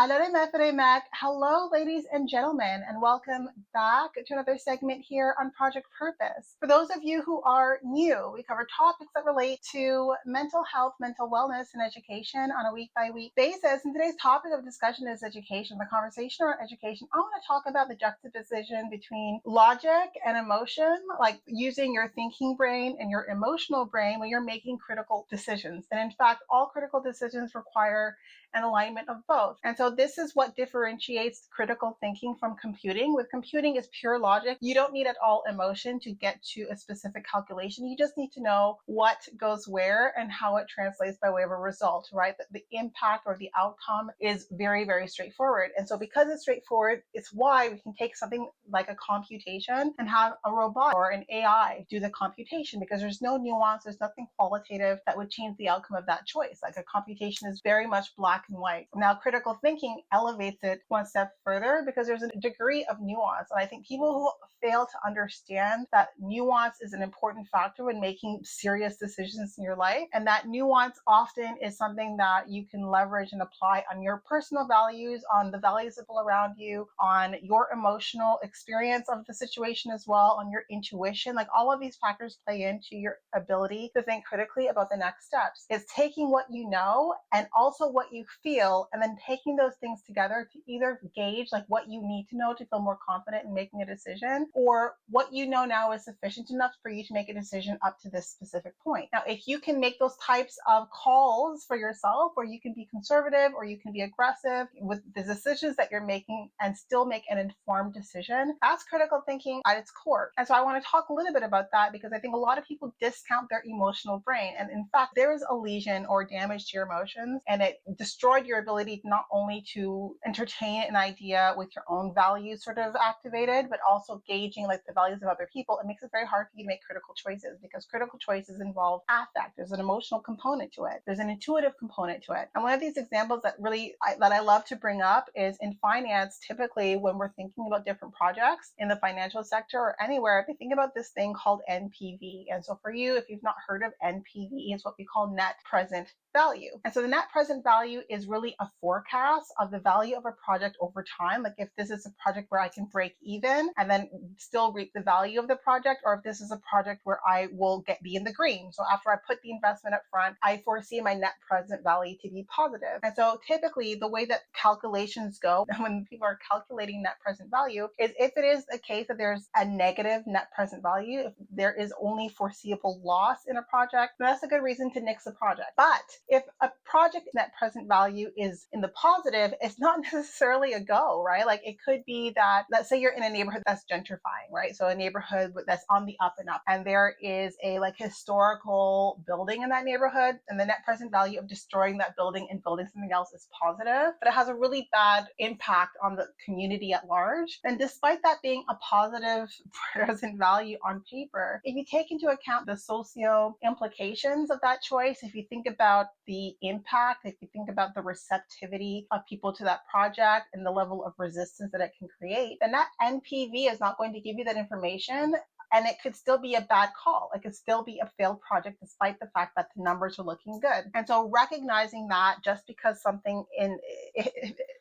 Hello, ladies and gentlemen, and welcome back to another segment here on Project Purpose. For those of you who are new, we cover topics that relate to mental health, mental wellness, and education on a week by week basis. And today's topic of discussion is education. The conversation around education, I want to talk about the juxtaposition between logic and emotion, like using your thinking brain and your emotional brain when you're making critical decisions. And in fact, all critical decisions require an alignment of both. And so this is what differentiates critical thinking from computing. With computing is pure logic. You don't need at all emotion to get to a specific calculation. You just need to know what goes where and how it translates by way of a result, right? The impact or the outcome is very, very straightforward. And so because it's straightforward, it's why we can take something like a computation and have a robot or an AI do the computation, because there's no nuance, there's nothing qualitative that would change the outcome of that choice. Like a computation is very much black and white. Now, critical thinking elevates it one step further because there's a degree of nuance. And I think people who fail to understand that nuance is an important factor when making serious decisions in your life, and that nuance often is something that you can leverage and apply on your personal values, on the values of people around you, on your emotional experience of the situation as well, on your intuition. Like all of these factors play into your ability to think critically about the next steps. It's taking what you know and also what you feel, and then taking those things together to either gauge like what you need to know to feel more confident in making a decision, or what you know now is sufficient enough for you to make a decision up to this specific point. Now, if you can make those types of calls for yourself, or you can be conservative or you can be aggressive with the decisions that you're making and still make an informed decision, that's critical thinking at its core. And so I want to talk a little bit about that because I think a lot of people discount their emotional brain. And in fact, there is a lesion or damage to your emotions, and it destroyed your ability not only to entertain an idea with your own values sort of activated, but also gauging like the values of other people. It makes it very hard for you to make critical choices because critical choices involve affect. There's an emotional component to it. There's an intuitive component to it. And one of these examples that I love to bring up is in finance. Typically, when we're thinking about different projects in the financial sector or anywhere, we think about this thing called NPV. And so for you, if you've not heard of NPV, it's what we call net present value. And so the net present value is really a forecast of the value of a project over time. Like if this is a project where I can break even and then still reap the value of the project, or if this is a project where I will be in the green. So after I put the investment up front, I foresee my net present value to be positive. And so typically the way that calculations go when people are calculating net present value is if it is a case that there's a negative net present value, if there is only foreseeable loss in a project, then that's a good reason to nix the project. But if a project net present value is in the positive, it's not necessarily a go, right? Like it could be that, let's say you're in a neighborhood that's gentrifying, right? So a neighborhood that's on the up and up, and there is a like historical building in that neighborhood, and the net present value of destroying that building and building something else is positive, but it has a really bad impact on the community at large. And despite that being a positive present value on paper, if you take into account the socio implications of that choice, if you think about the impact, if you think about the receptivity of people to that project and the level of resistance that it can create, then that NPV is not going to give you that information. And it could still be a bad call. It could still be a failed project despite the fact that the numbers are looking good. And so recognizing that just because something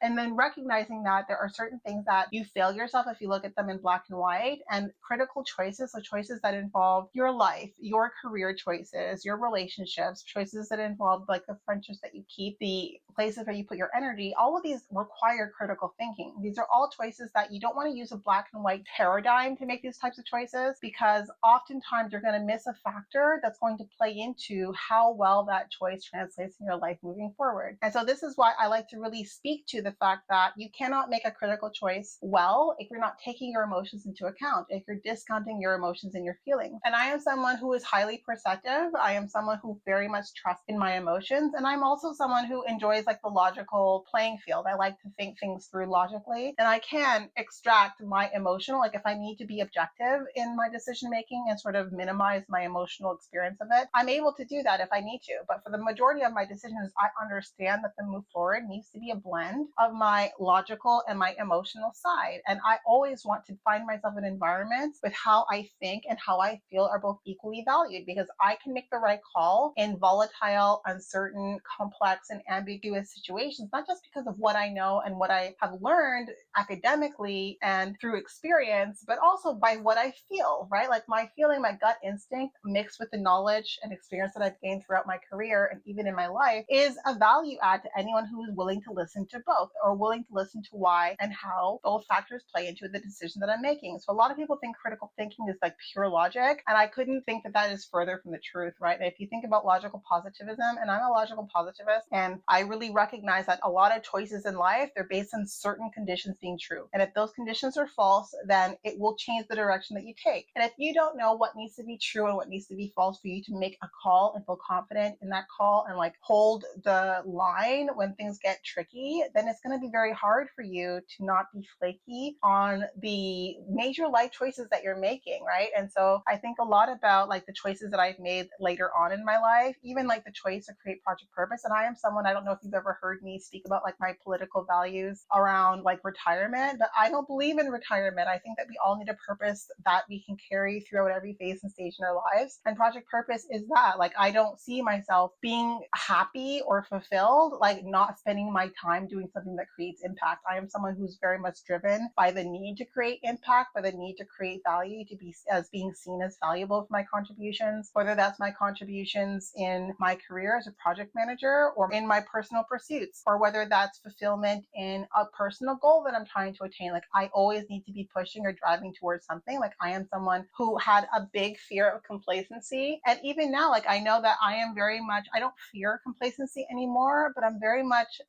and then recognizing that there are certain things that you fail yourself if you look at them in black and white, and critical choices, so choices that involve your life, your career choices, your relationships, choices that involve like the friendships that you keep, the places where you put your energy, all of these require critical thinking. These are all choices that you don't want to use a black and white paradigm to make these types of choices, because oftentimes you're going to miss a factor that's going to play into how well that choice translates in your life moving forward. And so this is why I like to really speak to the fact that you cannot make a critical choice well if you're not taking your emotions into account, if you're discounting your emotions and your feelings. And I am someone who is highly perceptive. I am someone who very much trusts in my emotions. And I'm also someone who enjoys like the logical playing field. I like to think things through logically, and I can extract my emotional, like if I need to be objective in my decision making and sort of minimize my emotional experience of it, I'm able to do that if I need to. But for the majority of my decisions, I understand that the move forward needs to be a blend of of my logical and my emotional side. And I always want to find myself in environments with how I think and how I feel are both equally valued, because I can make the right call in volatile, uncertain, complex, and ambiguous situations, not just because of what I know and what I have learned academically and through experience, but also by what I feel, right? Like my feeling, my gut instinct mixed with the knowledge and experience that I've gained throughout my career and even in my life is a value add to anyone who is willing to listen to both, or willing to listen to why and how both factors play into the decision that I'm making. So a lot of people think critical thinking is like pure logic, and I couldn't think that that is further from the truth, right? And if you think about logical positivism, and I'm a logical positivist, and I really recognize that a lot of choices in life, they're based on certain conditions being true. And if those conditions are false, then it will change the direction that you take. And if you don't know what needs to be true and what needs to be false for you to make a call and feel confident in that call and like hold the line when things get tricky, then it's going to be very hard for you to not be flaky on the major life choices that you're making, right? And so I think a lot about like the choices that I've made later on in my life, even like the choice to create Project Purpose. And I am someone, I don't know if you've ever heard me speak about like my political values around like retirement, but I don't believe in retirement. I think that we all need a purpose that we can carry throughout every phase and stage in our lives. And Project Purpose is that. Like, I don't see myself being happy or fulfilled, like not spending my time doing something that creates impact. I am someone who's very much driven by the need to create impact, by the need to create value, to be as being seen as valuable for my contributions, whether that's my contributions in my career as a project manager or in my personal pursuits, or whether that's fulfillment in a personal goal that I'm trying to attain. Like, I always need to be pushing or driving towards something. Like, I am someone who had a big fear of complacency. And even now, like, I know that I am very much, I don't fear complacency anymore, but I'm very much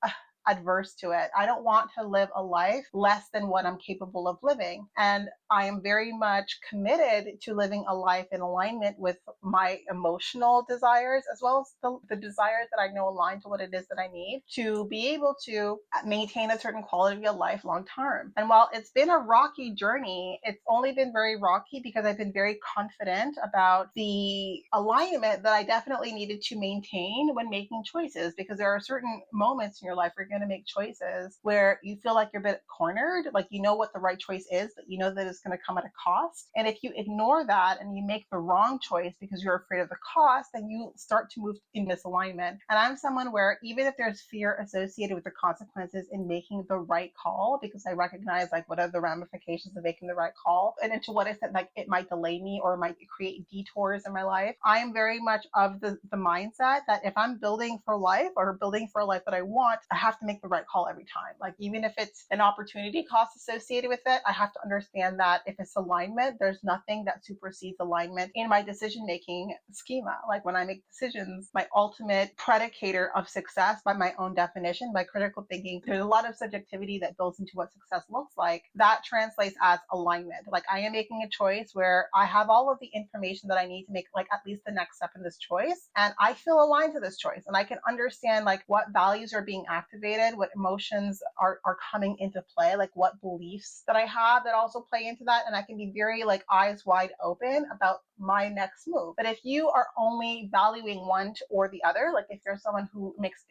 adverse to it. I don't want to live a life less than what I'm capable of living. And I am very much committed to living a life in alignment with my emotional desires, as well as the desires that I know align to what it is that I need to be able to maintain a certain quality of life long term. And while it's been a rocky journey, it's only been very rocky because I've been very confident about the alignment that I definitely needed to maintain when making choices, because there are certain moments in your life where you're going to make choices where you feel like you're a bit cornered, like you know what the right choice is, but you know that it's going to come at a cost. And if you ignore that and you make the wrong choice because you're afraid of the cost, then you start to move in misalignment. And I'm someone where even if there's fear associated with the consequences in making the right call, because I recognize like what are the ramifications of making the right call and to what extent like it might delay me or might create detours in my life, I am very much of the mindset that if I'm building for life or building for a life that I want, I have to make the right call every time. Like, even if it's an opportunity cost associated with it, I have to understand that if it's alignment, there's nothing that supersedes alignment in my decision making schema. Like, when I make decisions, my ultimate predicator of success by my own definition, by critical thinking, there's a lot of subjectivity that builds into what success looks like. That translates as alignment. Like, I am making a choice where I have all of the information that I need to make like at least the next step in this choice, and I feel aligned to this choice, and I can understand like what values are being activated, what emotions are coming into play, like what beliefs that I have that also play into that, and I can be very like eyes wide open about my next move. But if you are only valuing one or the other, like if you're someone who makes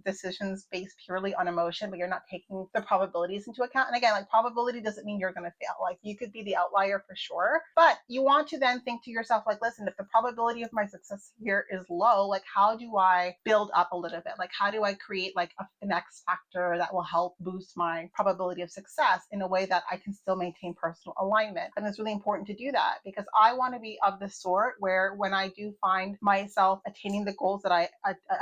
decisions based purely on emotion, but you're not taking the probabilities into account, and again, like probability doesn't mean you're going to fail. Like, you could be the outlier for sure, but you want to then think to yourself, like, listen, if the probability of my success here is low, like how do I build up a little bit? Like, how do I create like an X factor that will help boost my probability of success in a way that I can still maintain personal alignment? And it's really important to do that, because I want to be of the sort where when I do find myself attaining the goals that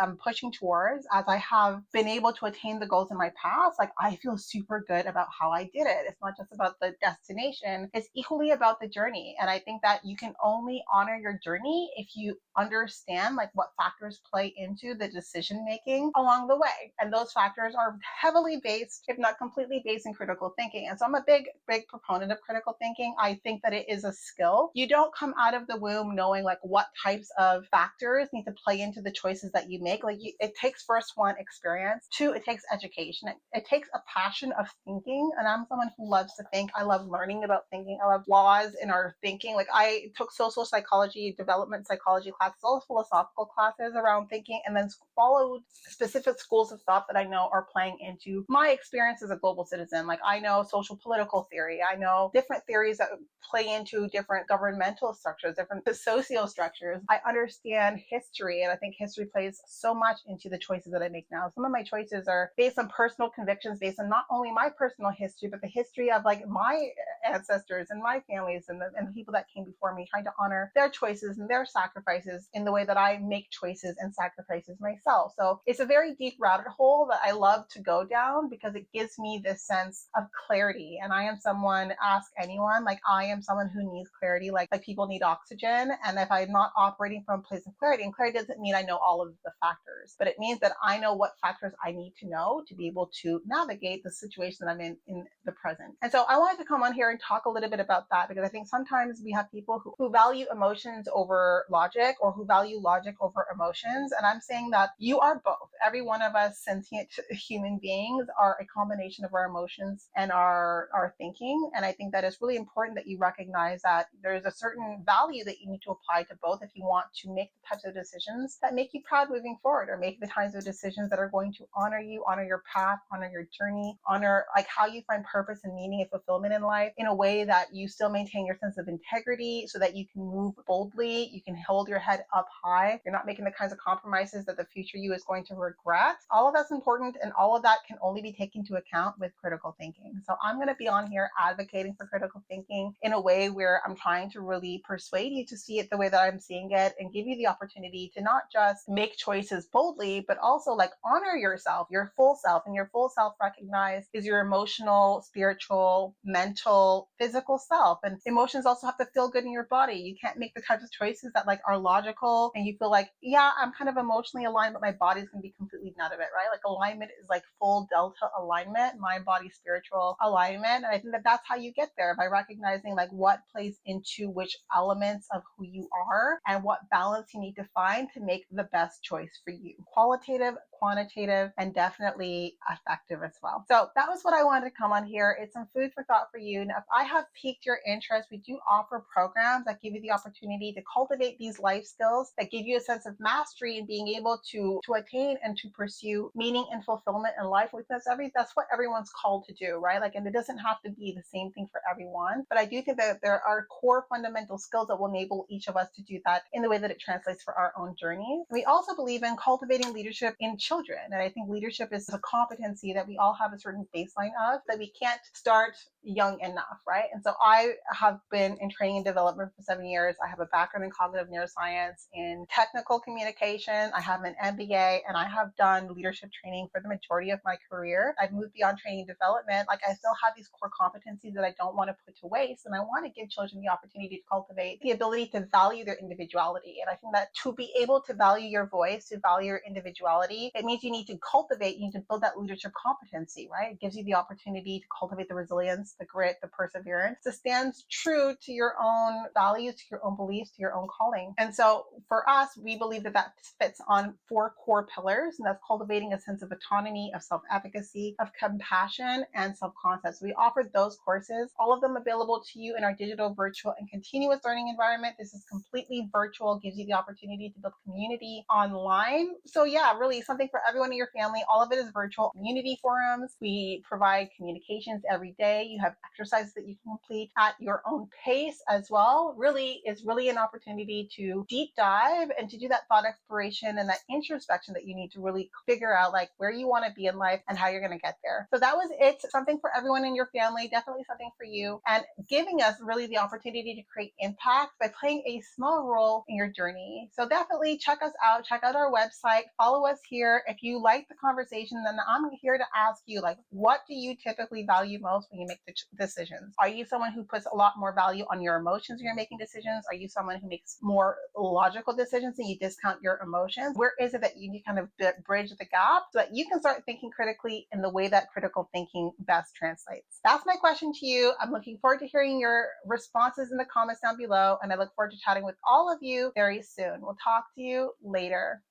I'm pushing towards, as I have been able to attain the goals in my past, like I feel super good about how I did it. It's not just about the destination, it's equally about the journey. And I think that you can only honor your journey if you understand like what factors play into the decision making along the way. And those factors are heavily based, if not completely based, in critical thinking. And so I'm a big proponent of critical thinking. I think that it is a skill. You don't come out of of the womb knowing like what types of factors need to play into the choices that you make. Like it takes first one experience, two it takes education, it takes a passion of thinking. And I'm someone who loves to think. I love learning about thinking. I love laws in our thinking. Like I took social psychology, development psychology classes, all philosophical classes around thinking, and then followed specific schools of thought that I know are playing into my experience as a global citizen. Like I know social political theory, I know different theories that play into different governmental structures, different socio structures. I understand history, and I think history plays so much into the choices that I make now. Some of my choices are based on personal convictions, based on not only my personal history, but the history of like my ancestors and my families and the people that came before me, trying to honor their choices and their sacrifices in the way that I make choices and sacrifices myself. So it's a very deep rabbit hole that I love to go down because it gives me this sense of clarity. And I am someone, ask anyone, like I am someone who needs clarity, like people need oxygen. And if I'm not operating from a place of clarity, and clarity doesn't mean I know all of the factors, but it means that I know what factors I need to know to be able to navigate the situation that I'm in the present. And so I wanted to come on here and talk a little bit about that, because I think sometimes we have people who value emotions over logic, or who value logic over emotions. And I'm saying that you are both. Every one of us sentient human beings are a combination of our emotions and our thinking. And I think that it's really important that you recognize that there's a certain value that you need to apply to both if you want to make the types of decisions that make you proud moving forward, or make the kinds of decisions that are going to honor you, honor your path, honor your journey, honor like how you find purpose and meaning and fulfillment in life in a way that you still maintain your sense of integrity, so that you can move boldly, you can hold your head up high, you're not making the kinds of compromises that the future you is going to regret. All of that's important, and all of that can only be taken into account with critical thinking. So I'm going to be on here advocating for critical thinking in a way where I'm trying to really persuade you to see it the way that I'm seeing it, and give you the opportunity to not just make choices boldly, but also like honor yourself, your full self. And your full self, recognize, is your emotional, spiritual, mental, physical self. And emotions also have to feel good in your body. You can't make the types of choices that like are logical and you feel like, yeah, I'm kind of emotionally aligned, but my body's gonna be completely none of it, right? Like alignment is like full delta alignment, mind body spiritual alignment. And I think that that's how you get there, by recognizing like what plays into which elements of who you are, and what balance you need to find to make the best choice for you. Qualitative, quantitative, and definitely effective as well. So that was what I wanted to come on here. It's some food for thought for you. Now, if I have piqued your interest, we do offer programs that give you the opportunity to cultivate these life skills that give you a sense of mastery in being able to attain and to pursue meaning and fulfillment in life. Because that's what everyone's called to do, right? Like, and it doesn't have to be the same thing for everyone. But I do think that there are core fundamental skills that will enable each of us to do that in the way that it translates for our own journeys. We also believe in cultivating leadership in children. And I think leadership is a competency that we all have a certain baseline of, that we can't start young enough, right? And so I have been in training and development for 7 years. I have a background in cognitive neuroscience, in technical communication. I have an MBA, and I have done leadership training for the majority of my career. I've moved beyond training and development. Like, I still have these core competencies that I don't want to put to waste. And I want to give children the opportunity to cultivate the ability to value their individuality. And I think that to be able to value your voice, to value your individuality, it means you need to cultivate, you need to build that leadership competency, right? It gives you the opportunity to cultivate the resilience, the grit, the perseverance, to stand true to your own values, to your own beliefs, to your own calling. And so for us, we believe that that fits on 4 core pillars, and that's cultivating a sense of autonomy, of self-efficacy, of compassion, and self-concept. So we offer those courses, all of them available to you in our digital, virtual, and continuous learning environment. This is completely virtual, gives you the opportunity to build community online. So yeah, really something for everyone in your family. All of it is virtual. Community forums. We provide communications every day. You have exercises that you can complete at your own pace as well. Really, it's really an opportunity to deep dive and to do that thought exploration and that introspection that you need to really figure out like where you want to be in life and how you're going to get there. So that was it. Something for everyone in your family, definitely something for you, and giving us really the opportunity to create impact by playing a small role in your journey. So definitely check us out, check out our website, follow us here. If you like the conversation, then I'm here to ask you, like, what do you typically value most when you make decisions? Are you someone who puts a lot more value on your emotions when you're making decisions? Are you someone who makes more logical decisions and you discount your emotions? Where is it that you need to kind of bridge the gap so that you can start thinking critically in the way that critical thinking best translates? That's my question to you. I'm looking forward to hearing your responses in the comments down below, and I look forward to chatting with all of you very soon. We'll talk to you later.